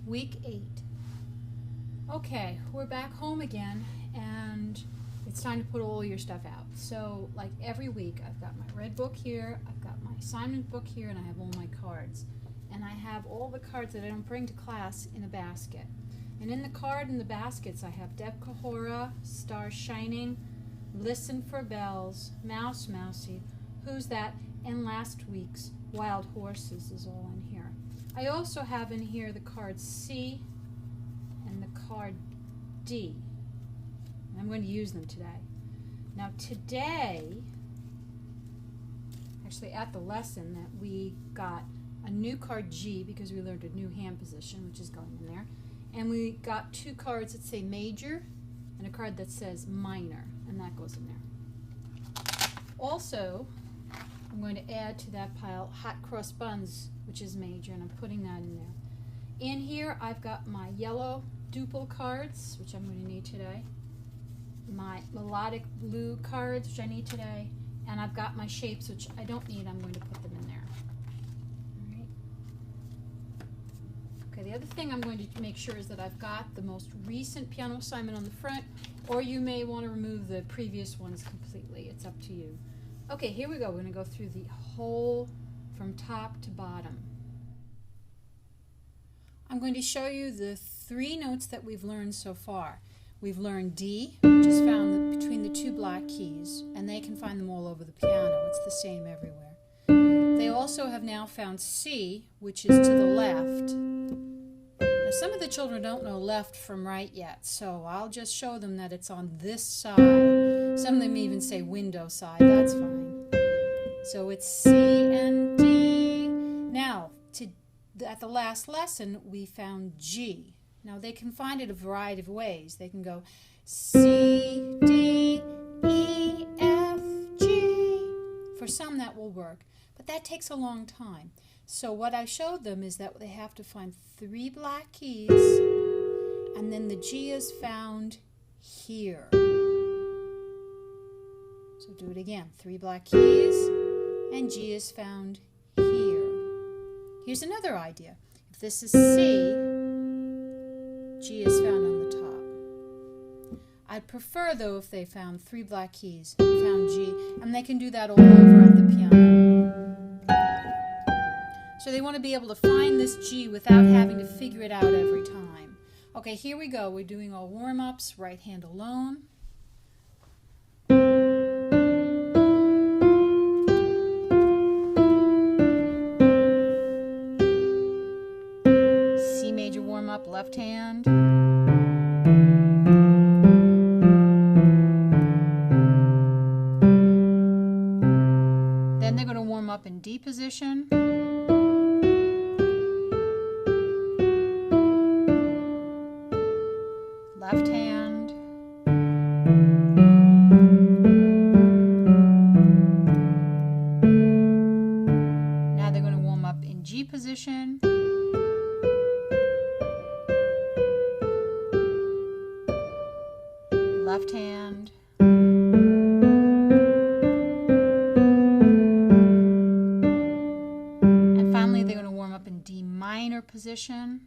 week 8. Okay, we're back home again, and it's time to put all your stuff out. So, like every week, I've got my red book here, I've got my assignment book here, and I have all my cards. And I have all the cards that I don't bring to class in a basket. And in the card and the baskets, I have Deb Kahora, Stars Shining, Listen for Bells, Mouse Mousy, Who's That, and last week's Wild Horses is all in here. I also have in here the card C and the card D. And I'm going to use them today. Now today, actually at the lesson, that we got a new card G because we learned a new hand position, which is going in there. And we got 2 cards that say major and a card that says minor, and that goes in there. Also, I'm going to add to that pile Hot Cross Buns, which is major, and I'm putting that in there. In here, I've got my yellow duple cards, which I'm going to need today, my melodic blue cards, which I need today, and I've got my shapes, which I don't need. I'm going to put them in there. All right. Okay, the other thing I'm going to make sure is that I've got the most recent piano assignment on the front, or you may want to remove the previous ones completely. It's up to you. Okay, here we go. We're going to go through the whole from top to bottom. I'm going to show you the 3 notes that we've learned so far. We've learned D, which is found between the 2 black keys, and they can find them all over the piano. It's the same everywhere. They also have now found C, which is to the left. Now, some of the children don't know left from right yet, so I'll just show them that it's on this side. Some of them even say window side. That's fine. So it's C and D. Now, at the last lesson, we found G. Now, they can find it a variety of ways. They can go C, D, E, F, G. For some, that will work, but that takes a long time. So what I showed them is that they have to find 3 black keys, and then the G is found here. So do it again. 3 black keys, and G is found here. Here's another idea. If this is C, G is found on the top. I'd prefer, though, if they found 3 black keys and found G, and they can do that all over at the piano. So they want to be able to find this G without having to figure it out every time. Okay, here we go. We're doing our warm-ups, right hand alone. C major warm-up, left hand. Then they're going to warm up in D position. Left hand. Now they're going to warm up in G position. Left hand. And finally, they're going to warm up in D minor position.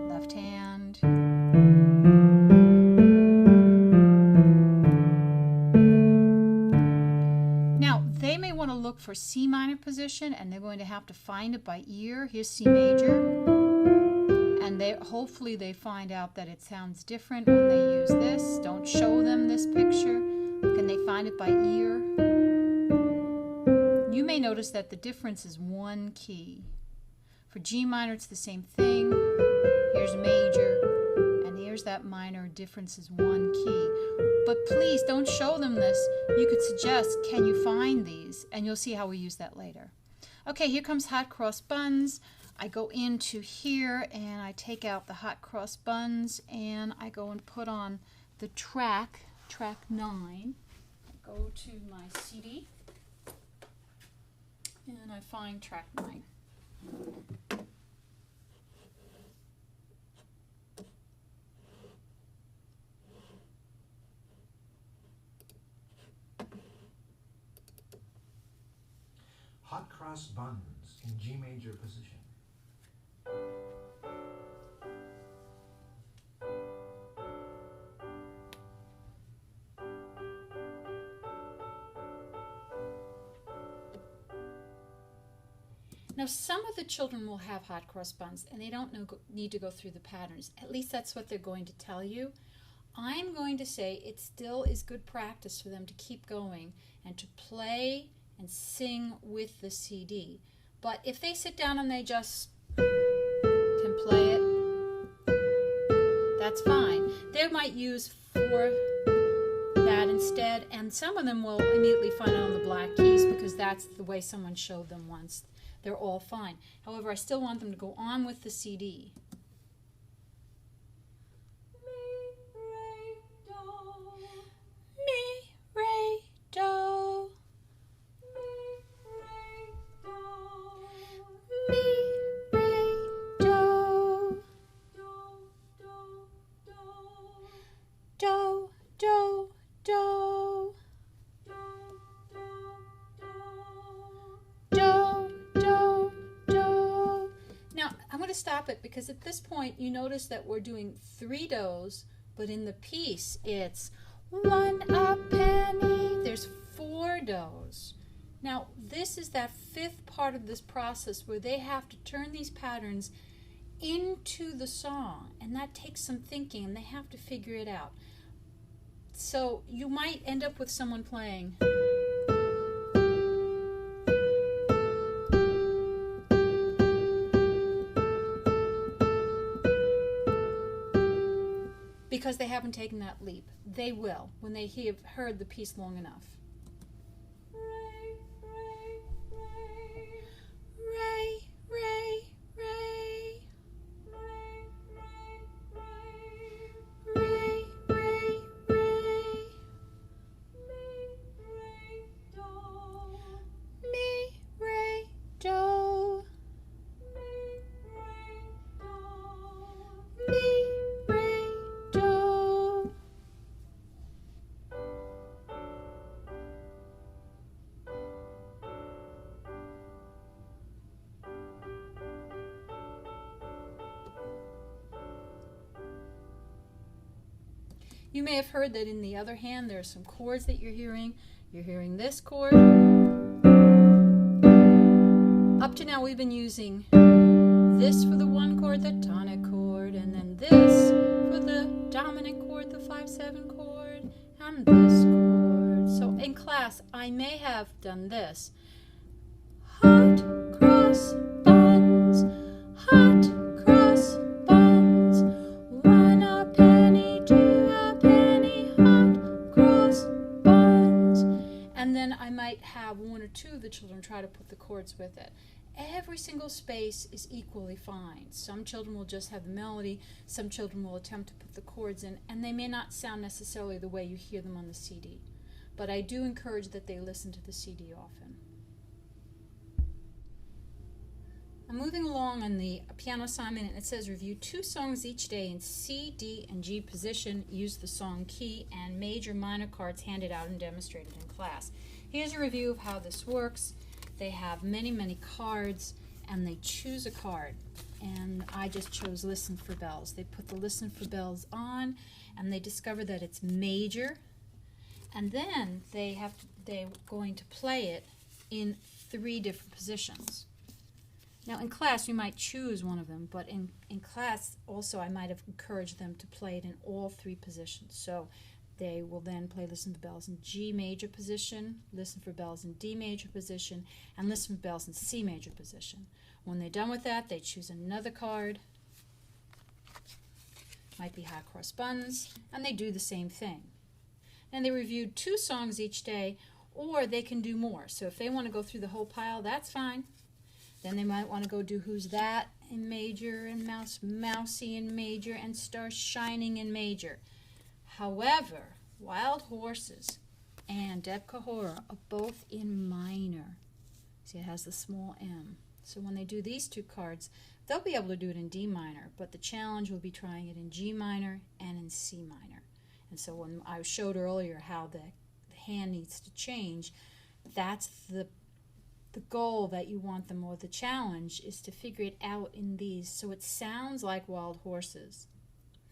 Left hand. Now, they may want to look for C minor position, and they're going to have to find it by ear. Here's C major. And hopefully they find out that it sounds different when they use this. Don't show them this picture. Can they find it by ear? You may notice that the difference is 1 key. For G minor, it's the same thing. Here's major, and here's that minor. Difference is 1 key. But please don't show them this. You could suggest, can you find these? And you'll see how we use that later. Okay, here comes Hot Cross Buns. I go into here and I take out the Hot Cross Buns and I go and put on the track 9. I go to my CD and I find track 9. hot cross buns in G major position. Now, some of the children will have hot cross buns and they don't need to go through the patterns. At least that's what they're going to tell you. I'm going to say it still is good practice for them to keep going and to play and sing with the CD. But if they sit down and they just can play it, that's fine. They might use for that instead, and some of them will immediately find it on the black keys because that's the way someone showed them once. They're all fine. However, I still want them to go on with the CD. Stop it, because at this point you notice that we're doing 3 do's, but in the piece it's 1 a penny. There's 4 do's. Now this is that 5th part of this process where they have to turn these patterns into the song, and that takes some thinking and they have to figure it out. So you might end up with someone playing because they haven't taken that leap. They will when they have heard the piece long enough. Ray, ray, ray. Ray, ray, ray. Ray, ray, ray. Ray, ray, ray. Mi, ray, do. Mi, ray, do. Mi, ray, do. Mi. You may have heard that in the other hand there are some chords that you're hearing. You're hearing this chord. Up to now we've been using this for the 1 chord, the tonic chord, and then this for the dominant chord, the 5/7 chord, and this chord. So in class I may have done this. Hot cross buns, hot cross buns, 1 a penny, 2 a penny, hot cross buns. And then I might have 1 or 2 of the children try to put the chords with it. Every single space is equally fine. Some children will just have the melody, some children will attempt to put the chords in, and they may not sound necessarily the way you hear them on the CD. But I do encourage that they listen to the CD often. I'm moving along on the piano assignment, and it says review 2 songs each day in C, D, and G position. Use the song key and major minor cards handed out and demonstrated in class. Here's a review of how this works. They have many, many cards, and they choose a card. And I just chose Listen for Bells. They put the Listen for Bells on, and they discover that it's major. And then they're going to play it in 3 different positions. Now in class you might choose one of them, but in class also I might have encouraged them to play it in all 3 positions. So they will then play Listen for Bells in G major position, Listen for Bells in D major position, and Listen for Bells in C major position. When they're done with that, they choose another card. Might be Hot Cross Buns, and they do the same thing. And they reviewed 2 songs each day, or they can do more. So if they want to go through the whole pile, that's fine. Then they might want to go do Who's That in major, and Mousy in major, and Stars Shining in major. However, Wild Horses and Deb Kahora are both in minor. See, it has the small m. So when they do these 2 cards, they'll be able to do it in D minor, but the challenge will be trying it in G minor and in C minor. And so when I showed earlier how the hand needs to change, that's the the goal that you want them, or the challenge, is to figure it out in these so it sounds like wild horses.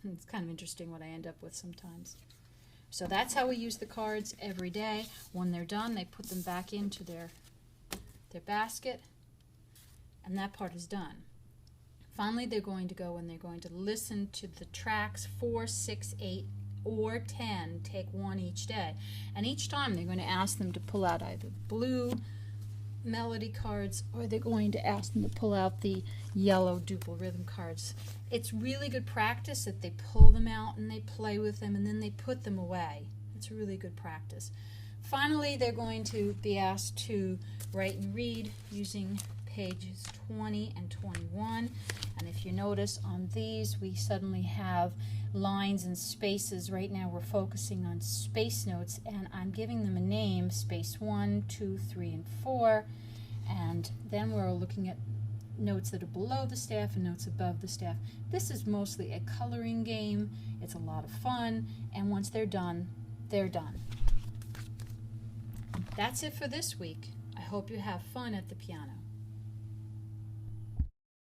It's kind of interesting what I end up with sometimes. So that's how we use the cards every day. When they're done, they put them back into their basket, and that part is done. Finally, they're going to go and they're going to listen to the tracks 4, 6, 8, or 10. Take one each day. And each time they're going to ask them to pull out either blue melody cards, or they're going to ask them to pull out the yellow duple rhythm cards. It's really good practice that they pull them out and they play with them and then they put them away. It's really good practice. Finally, they're going to be asked to write and read using pages 20 and 21. And if you notice on these, we suddenly have lines and spaces. Right now we're focusing on space notes, and I'm giving them a name: space 1, 2, 3, and 4. And then we're looking at notes that are below the staff and notes above the staff. This is mostly a coloring game. It's a lot of fun, and once they're done, they're done. That's it for this week. I hope you have fun at the piano.